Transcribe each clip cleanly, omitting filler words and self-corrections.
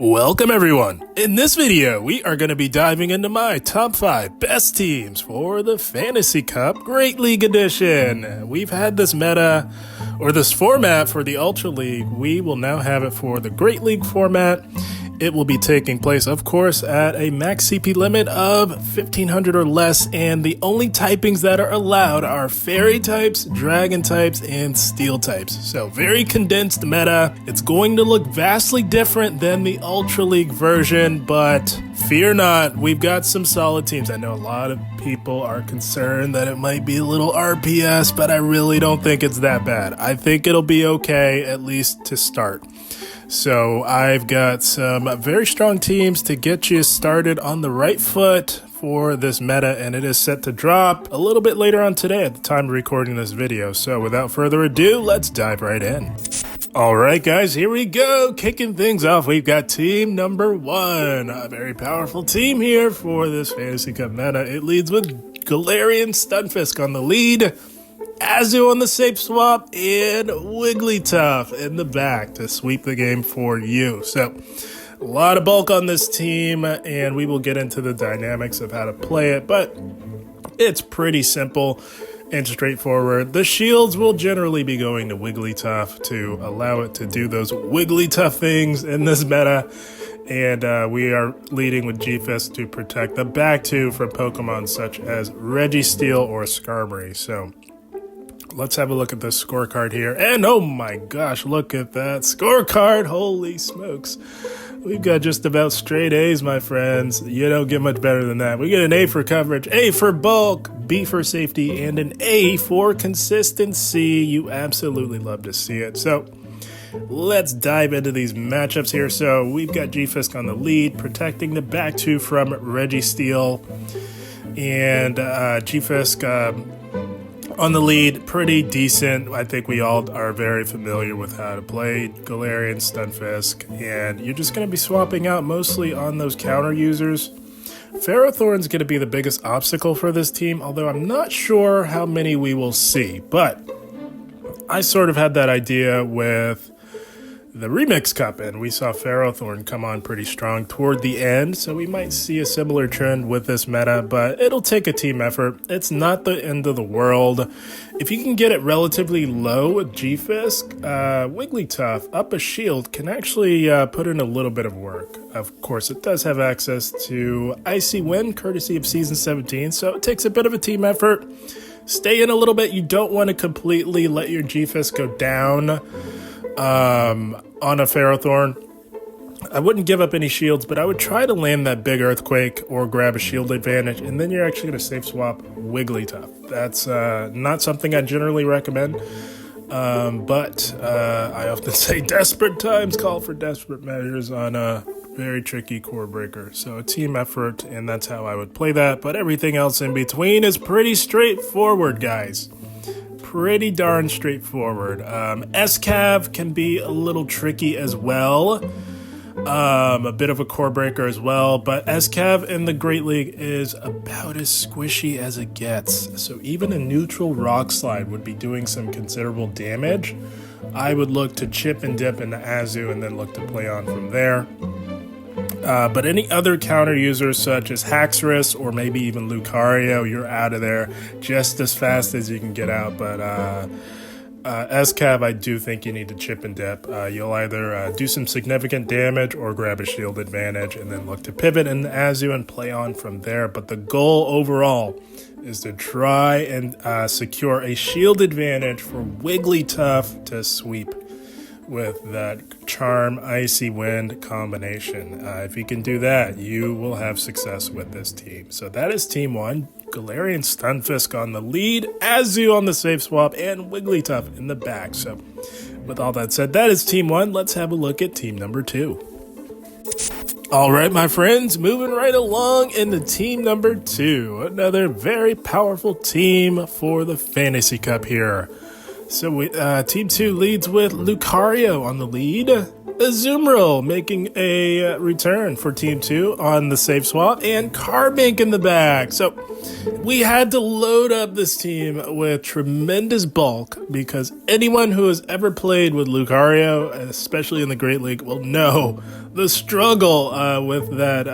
Welcome everyone! In this video, we are going to be diving into my top 5 best teams for the Fantasy Cup Great League Edition. We've had this meta, or this format for the Ultra League. We will now have it for the Great League format. It will be taking place, of course, at a max CP limit of 1500 or less, and the only typings that are allowed are Fairy types, Dragon types, and Steel types. So very condensed meta. It's going to look vastly different than the Ultra League version, but fear not, we've got some solid teams. I know a lot of people are concerned that it might be a little RPS, but I really don't think it's that bad. I think it'll be okay, at least to start. So I've got some very strong teams to get you started on the right foot for this meta, and it is set to drop a little bit later on today at the time of recording this video. So without further ado, let's dive right in. Alright guys, here we go. Kicking things off, we've got team number 1. A very powerful team here for this Fantasy Cup meta. It leads with Galarian Stunfisk on the lead, Azu on the safe swap, and Wigglytuff in the back to sweep the game for you. So, a lot of bulk on this team, and we will get into the dynamics of how to play it, but it's pretty simple and straightforward. The shields will generally be going to Wigglytuff to allow it to do those Wigglytuff things in this meta. And we are leading with G-Fist to protect the back two from Pokemon such as Registeel or Skarmory. So let's have a look at this scorecard here. And oh my gosh, look at that scorecard. Holy smokes. We've got just about straight A's, my friends. You don't get much better than that. We get an A for coverage, A for bulk, B for safety, and an A for consistency. You absolutely love to see it. So let's dive into these matchups here. So we've got G-Fisk on the lead, protecting the back two from Registeel. And G-Fisk on the lead, pretty decent. I think we all are very familiar with how to play Galarian Stunfisk, and you're just going to be swapping out mostly on those counter users. Ferrothorn's going to be the biggest obstacle for this team, although I'm not sure how many we will see. But I sort of had that idea with the Remix Cup, and we saw Ferrothorn come on pretty strong toward the end, so we might see a similar trend with this meta, but it'll take a team effort. It's not the end of the world. If you can get it relatively low with G-Fisk, Wigglytuff up a shield can actually put in a little bit of work. Of course, it does have access to Icy Wind, courtesy of Season 17, so it takes a bit of a team effort. Stay in a little bit. You don't want to completely let your G-Fisk go down on a Ferrothorn. I wouldn't give up any shields, but I would try to land that big Earthquake or grab a shield advantage, and then you're actually going to safe swap Wigglytuff. That's not something I generally recommend, but I often say desperate times call for desperate measures on a very tricky core breaker. So a team effort, and that's how I would play that, but everything else in between is pretty straightforward, guys. Pretty darn straightforward. S-Cav can be a little tricky as well. A bit of a core breaker as well, but S-Cav in the Great League is about as squishy as it gets. So even a neutral Rock Slide would be doing some considerable damage. I would look to chip and dip into Azu and then look to play on from there. But any other counter users such as Haxorus or maybe even Lucario, you're out of there just as fast as you can get out. But S-Cav, I do think you need to chip and dip. You'll either do some significant damage or grab a shield advantage and then look to pivot in Azu and play on from there. But the goal overall is to try and secure a shield advantage for Wigglytuff to sweep with that Charm Icy Wind combination. If you can do that, you will have success with this team. So that is team 1. Galarian Stunfisk on the lead, Azu on the safe swap, and Wigglytuff in the back. So with all that said, that is team 1. Let's have a look at team number 2. All right, my friends, moving right along into team number 2. Another very powerful team for the Fantasy Cup here. So team 2 leads with Lucario on the lead, Azumarill making a return for Team 2 on the safe swap, and Carbink in the back. So we had to load up this team with tremendous bulk because anyone who has ever played with Lucario, especially in the Great League, will know the struggle with that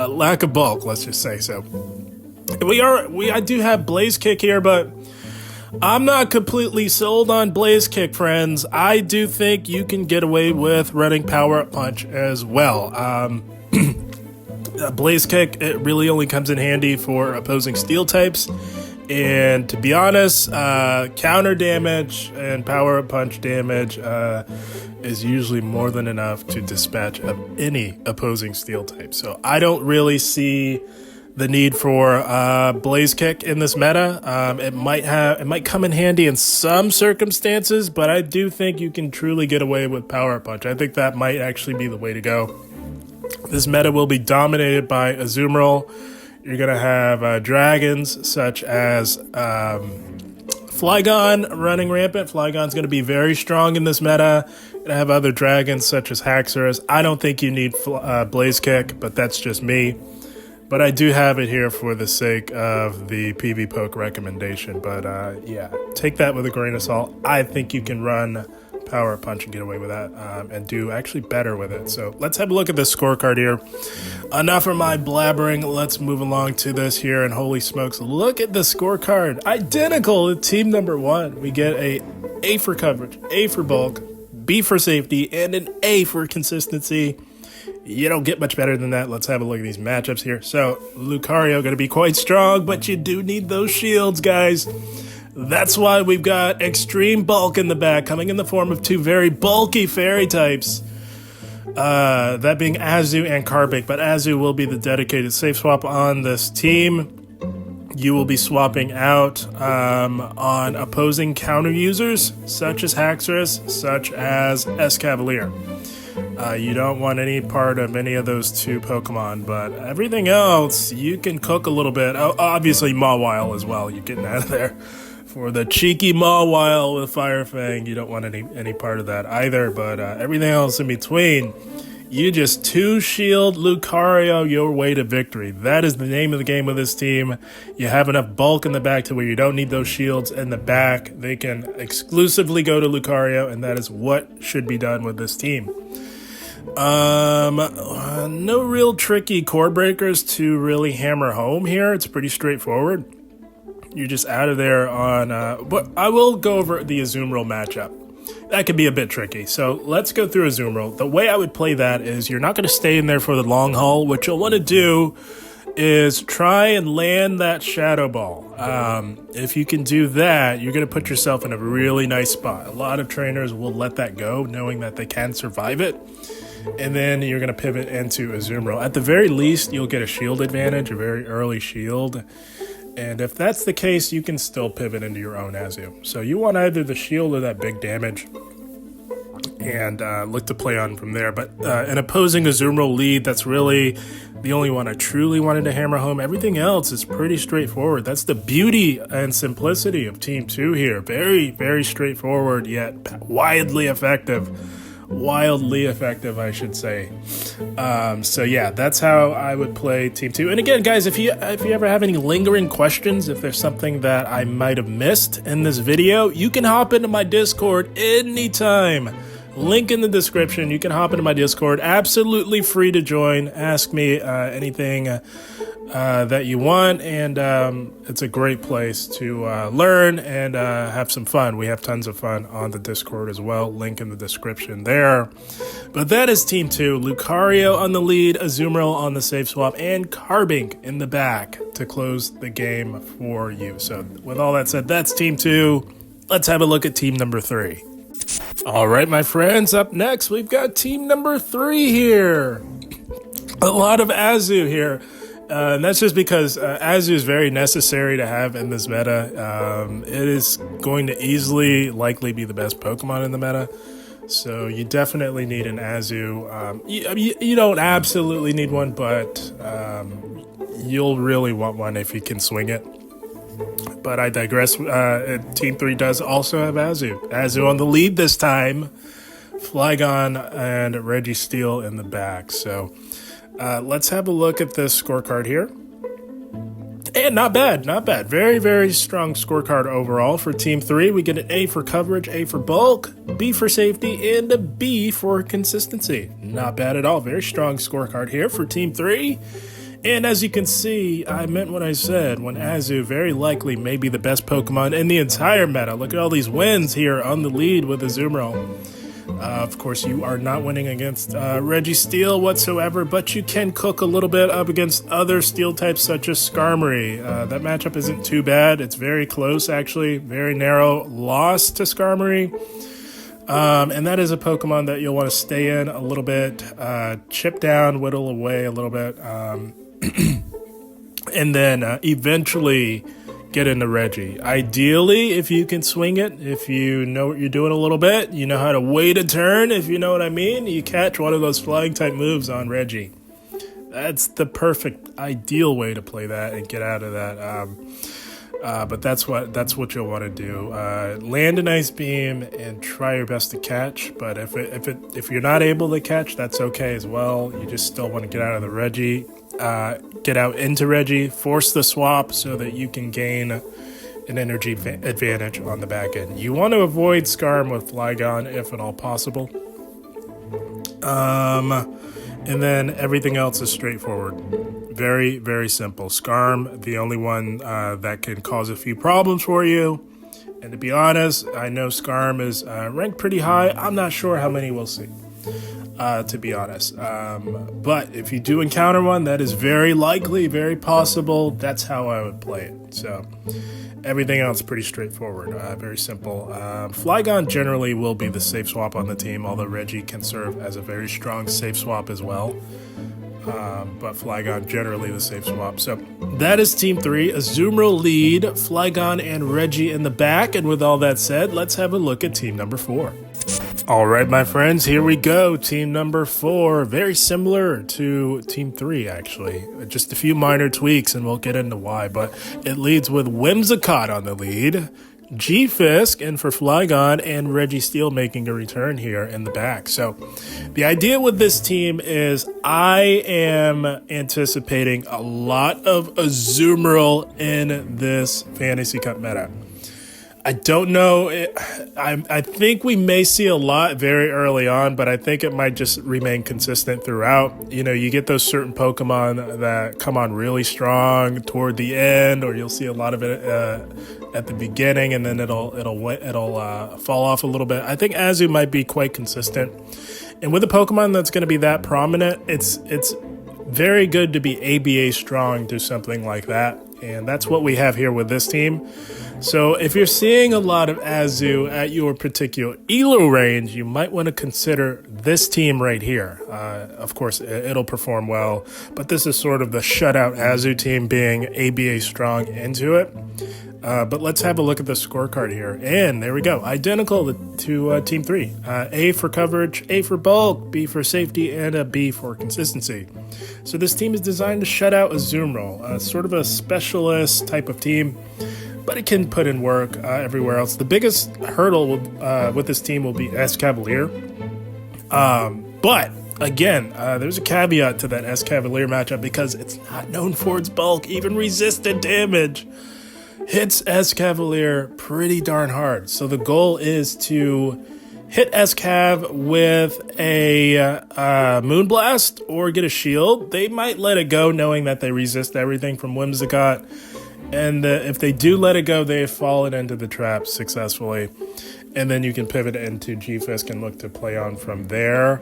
lack of bulk, let's just say. So I do have Blaze Kick here, but I'm not completely sold on Blaze Kick, friends. I do think you can get away with running Power Up Punch as well. Blaze Kick, it really only comes in handy for opposing steel types. And to be honest, counter damage and Power Up Punch damage is usually more than enough to dispatch of any opposing steel type. So I don't really see the need for Blaze Kick in this meta. It might come in handy in some circumstances, but I do think you can truly get away with Power Punch. I think that might actually be the way to go. This meta will be dominated by Azumarill. You're gonna have dragons such as Flygon running rampant. Flygon's gonna be very strong in this meta. You're gonna have other dragons such as Haxorus. I don't think you need Blaze Kick, but that's just me. But I do have it here for the sake of the PV Poke recommendation. But yeah, take that with a grain of salt. I think you can run Power Punch and get away with that and do actually better with it. So let's have a look at this scorecard here. Enough of my blabbering. Let's move along to this here. And holy smokes, look at the scorecard. Identical to team number 1. We get A for coverage, A for bulk, B for safety, and an A for consistency. You don't get much better than that. Let's have a look at these matchups here. So, Lucario going to be quite strong, but you do need those shields, guys. That's why we've got extreme bulk in the back, coming in the form of 2 very bulky fairy types. That being Azu and Carbink, but Azu will be the dedicated safe swap on this team. You will be swapping out on opposing counter users, such as Haxorus, such as Escavalier. You don't want any part of any of those 2 Pokemon, but everything else, you can cook a little bit. Obviously, Mawile as well. You're getting out of there. For the cheeky Mawile with Fire Fang, you don't want any part of that either, but everything else in between, you just 2-shield Lucario your way to victory. That is the name of the game with this team. You have enough bulk in the back to where you don't need those shields in the back. They can exclusively go to Lucario, and that is what should be done with this team. No real tricky core breakers to really hammer home here. It's pretty straightforward. You're just out of there on, but I will go over the Azumarill matchup. That could be a bit tricky. So let's go through Azumarill. The way I would play that is you're not going to stay in there for the long haul. What you'll want to do is try and land that Shadow Ball. If you can do that, you're going to put yourself in a really nice spot. A lot of trainers will let that go, knowing that they can survive it. And then you're going to pivot into Azumarill. At the very least, you'll get a shield advantage, a very early shield. And if that's the case, you can still pivot into your own Azu. So you want either the shield or that big damage and look to play on from there. But an opposing Azumarill lead, that's really the only one I truly wanted to hammer home. Everything else is pretty straightforward. That's the beauty and simplicity of Team 2 here. Very, very straightforward, yet wildly effective. Wildly effective, I should say. So yeah, that's how I would play Team 2. And again, guys, if you ever have any lingering questions, if there's something that I might have missed in this video, you can hop into my Discord anytime. Link in the description. You can hop into my Discord. Absolutely free to join. Ask me anything that you want, and it's a great place to learn and have some fun. We have tons of fun on the Discord as well. Link in the description there. But that is Team 2. Lucario on the lead, Azumarill on the safe swap, and Carbink in the back to close the game for you. So with all that said, that's Team 2. Let's have a look at Team number 3. All right, my friends, up next, we've got Team number 3 here. A lot of Azu here. And that's just because Azu is very necessary to have in this meta. It is going to easily, likely be the best Pokemon in the meta. So you definitely need an Azu. You don't absolutely need one, but you'll really want one if you can swing it. But I digress. Team 3 does also have Azu. Azu on the lead this time Flygon, and Registeel in the back. So let's have a look at this scorecard here. And not bad, not bad. Very, very strong scorecard overall for Team 3. We get an A for coverage, A for bulk, B for safety, and a B for consistency. Not bad at all. Very strong scorecard here for Team 3. And as you can see, I meant what I said when Azu very likely may be the best Pokemon in the entire meta. Look at all these wins here on the lead with Azumarill. Of course, you are not winning against Registeel whatsoever, but you can cook a little bit up against other steel types such as Skarmory. That matchup isn't too bad. It's very close, actually. Very narrow loss to Skarmory. And that is a Pokemon that you'll want to stay in a little bit, chip down, whittle away a little bit, and then eventually get into Reggie. Ideally, if you can swing it, if you know what you're doing a little bit, you know how to wait a turn, if you know what I mean, you catch one of those flying type moves on Reggie. That's the perfect, ideal way to play that and get out of that. But that's what you'll want to do. Land a nice beam and try your best to catch. But if you're not able to catch, that's okay as well. You just still want to get out of the Reggie. Get out into Reggie, force the swap so that you can gain an energy advantage on the back end. You want to avoid Skarm with Flygon if at all possible. And then everything else is straightforward. Very, very simple. Skarm, the only one that can cause a few problems for you. And to be honest, I know Skarm is ranked pretty high. I'm not sure how many we'll see. To be honest. But if you do encounter one, that is very likely, very possible. That's how I would play it. So everything else pretty straightforward, very simple. Flygon generally will be the safe swap on the team, although Reggie can serve as a very strong safe swap as well. But Flygon generally the safe swap. So that is Team 3. Azumarill lead, Flygon and Reggie in the back. And with all that said, let's have a look at Team number 4. All right, my friends, here we go. Team number 4, very similar to Team 3, actually. Just a few minor tweaks, and we'll get into why. But it leads with Whimsicott on the lead, G-Fisk in for Flygon, and Registeel making a return here in the back. So the idea with this team is I am anticipating a lot of Azumarill in this Fantasy Cup meta. I don't know. I think we may see a lot very early on, but I think it might just remain consistent throughout. You know, you get those certain Pokemon that come on really strong toward the end, or you'll see a lot of it at the beginning, and then it'll fall off a little bit. I think Azu might be quite consistent, and with a Pokemon that's going to be that prominent, it's very good to be ABA strong to something like that, and that's what we have here with this team. So if you're seeing a lot of Azu at your particular ELO range, you might want to consider this team right here. Of course, it'll perform well, but this is sort of the shutout Azu team being ABA strong into it. But let's have a look at the scorecard here. And there we go. Identical to Team 3. A for coverage, A for bulk, B for safety, and a B for consistency. So this team is designed to shut out Azumarill, sort of a specialist type of team, but it can put in work everywhere else. The biggest hurdle with this team will be Escavalier. But again, there's a caveat to that Escavalier matchup because it's not known for its bulk. Even resistant damage hits Escavalier pretty darn hard. So the goal is to hit Escav with a Moonblast or get a shield. They might let it go knowing that they resist everything from Whimsicott. And if they do let it go, they have fallen into the trap successfully. And then you can pivot into G-Fisk and look to play on from there.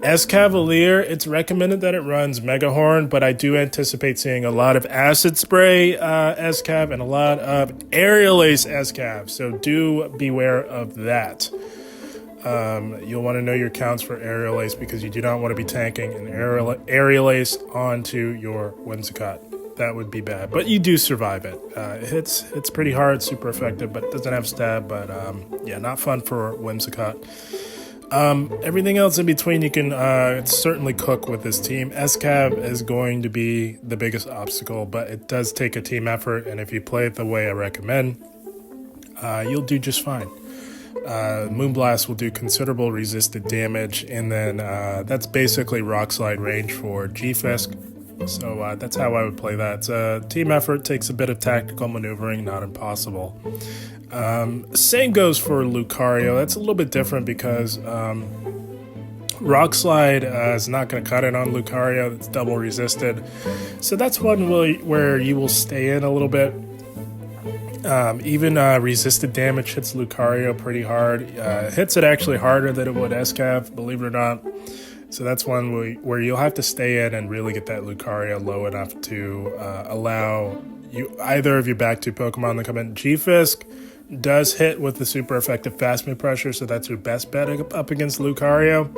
Escavalier, it's recommended that it runs Mega Horn, but I do anticipate seeing a lot of Acid Spray Escav and a lot of Aerial Ace Escav. So do beware of that. You'll want to know your counts for Aerial Ace because you do not want to be tanking an Aerial Ace onto your Whimsicott. That would be bad, but you do survive it. It's pretty hard, super effective, but it doesn't have stab. But yeah, not fun for Whimsicott. Everything else in between you can certainly cook with this team. Escav is going to be the biggest obstacle, but it does take a team effort, and if you play it the way I recommend, you'll do just fine. Moonblast will do considerable resisted damage, and then that's basically Rock Slide range for G-Fisk. So that's how I would play that. It's a team effort, takes a bit of tactical maneuvering, not impossible. Same goes for Lucario. That's a little bit different because Rock Slide is not going to cut it on Lucario. It's double resisted. So that's one where you will stay in a little bit. Even resisted damage hits Lucario pretty hard. Hits it actually harder than it would SCAV, believe it or not. So that's one where you'll have to stay in and really get that Lucario low enough to allow either of your back two Pokemon to come in. G-Fisk does hit with the super effective fast move pressure, so that's your best bet up against Lucario.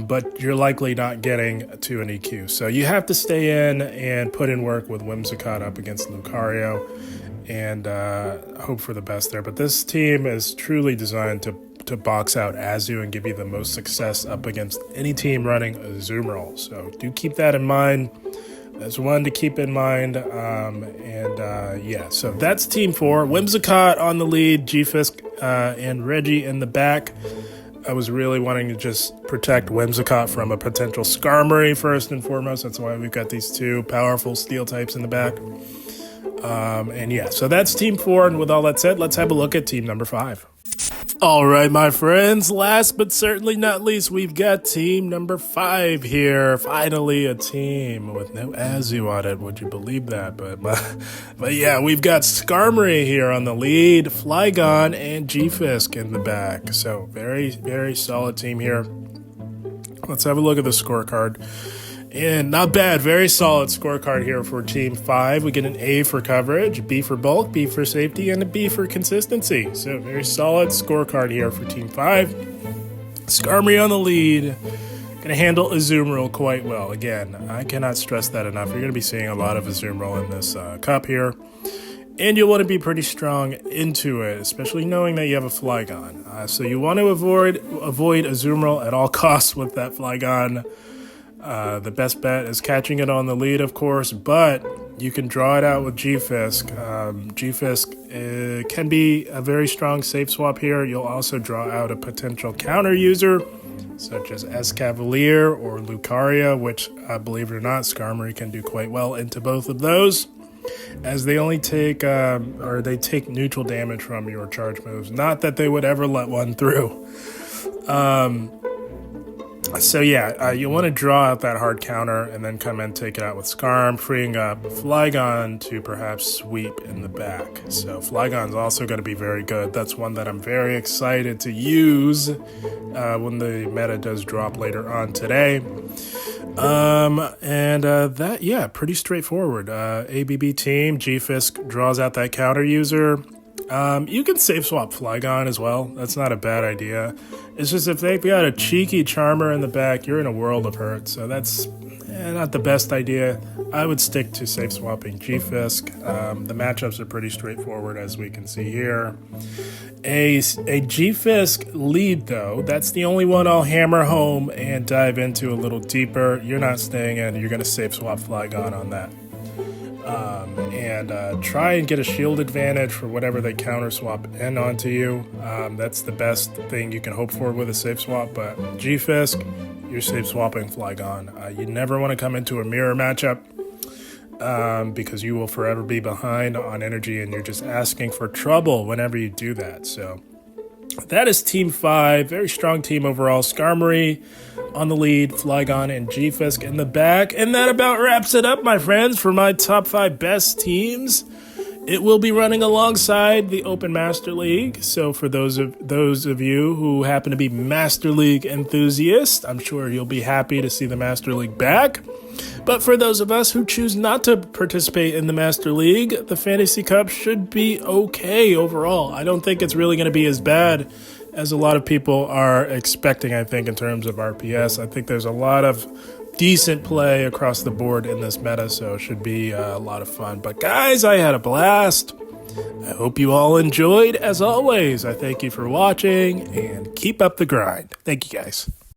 But you're likely not getting to an EQ. So you have to stay in and put in work with Whimsicott up against Lucario and hope for the best there. But this team is truly designed to box out Azu and give you the most success up against any team running a Azumarill. So do keep that in mind. That's one to keep in mind. Yeah, so that's Team 4. Whimsicott on the lead, G-Fisk and Reggie in the back. I was really wanting to just protect Whimsicott from a potential Skarmory first and foremost. That's why we've got these two powerful steel types in the back. And yeah, so that's Team 4. And with all that said, let's have a look at Team number 5. All right, my friends, last but certainly not least, we've got Team number 5 here. Finally, a team with no Azu on it. Would you believe that? But yeah, we've got Skarmory here on the lead, Flygon, and G-Fisk in the back. So very, very solid team here. Let's have a look at the scorecard. And not bad, very solid scorecard here for Team 5. We get an A for coverage, B for bulk, B for safety, and a B for consistency. So very solid scorecard here for Team 5. Skarmory on the lead. Going to handle Azumarill quite well. Again, I cannot stress that enough. You're going to be seeing a lot of Azumarill in this cup here. And you'll want to be pretty strong into it, especially knowing that you have a Flygon. So you want to avoid Azumarill at all costs with that Flygon. The best bet is catching it on the lead, of course, but you can draw it out with G-Fisk. G-Fisk can be a very strong safe swap here. You'll also draw out a potential counter user, such as Escavalier or Lucario, which, believe it or not, Skarmory can do quite well into both of those, as they only take, they take neutral damage from your charge moves. Not that they would ever let one through. So yeah, you want to draw out that hard counter and then come and take it out with Skarm, freeing up Flygon to perhaps sweep in the back. So Flygon's also going to be very good. That's one that I'm very excited to use when the meta does drop later on today. Pretty straightforward. ABB team, G-Fisk draws out that counter user. You can safe swap Flygon as well. That's not a bad idea. It's just if they've got a cheeky Charmer in the back, you're in a world of hurt. So that's not the best idea. I would stick to safe swapping G-Fisk. The matchups are pretty straightforward, as we can see here. A G-Fisk lead, though, that's the only one I'll hammer home and dive into a little deeper. You're not staying in. You're going to safe swap Flygon on that. Try and get a shield advantage for whatever they counter swap in onto you. That's the best thing you can hope for with a safe swap, but G-Fisk, you're safe swapping Flygon. You never want to come into a mirror matchup because you will forever be behind on energy and you're just asking for trouble whenever you do that. So that is Team 5. Very strong team overall. Skarmory on the lead, Flygon and G-Fisk in the back. And that about wraps it up, my friends, for my top 5 best teams. It will be running alongside the Open Master League. So for those of you who happen to be Master League enthusiasts, I'm sure you'll be happy to see the Master League back. But for those of us who choose not to participate in the Master League, the Fantasy Cup should be okay overall. I don't think it's really going to be as bad as a lot of people are expecting, I think, in terms of RPS. I think there's a lot of decent play across the board in this meta, so it should be a lot of fun. But guys, I had a blast. I hope you all enjoyed. As always, I thank you for watching, and keep up the grind. Thank you, guys.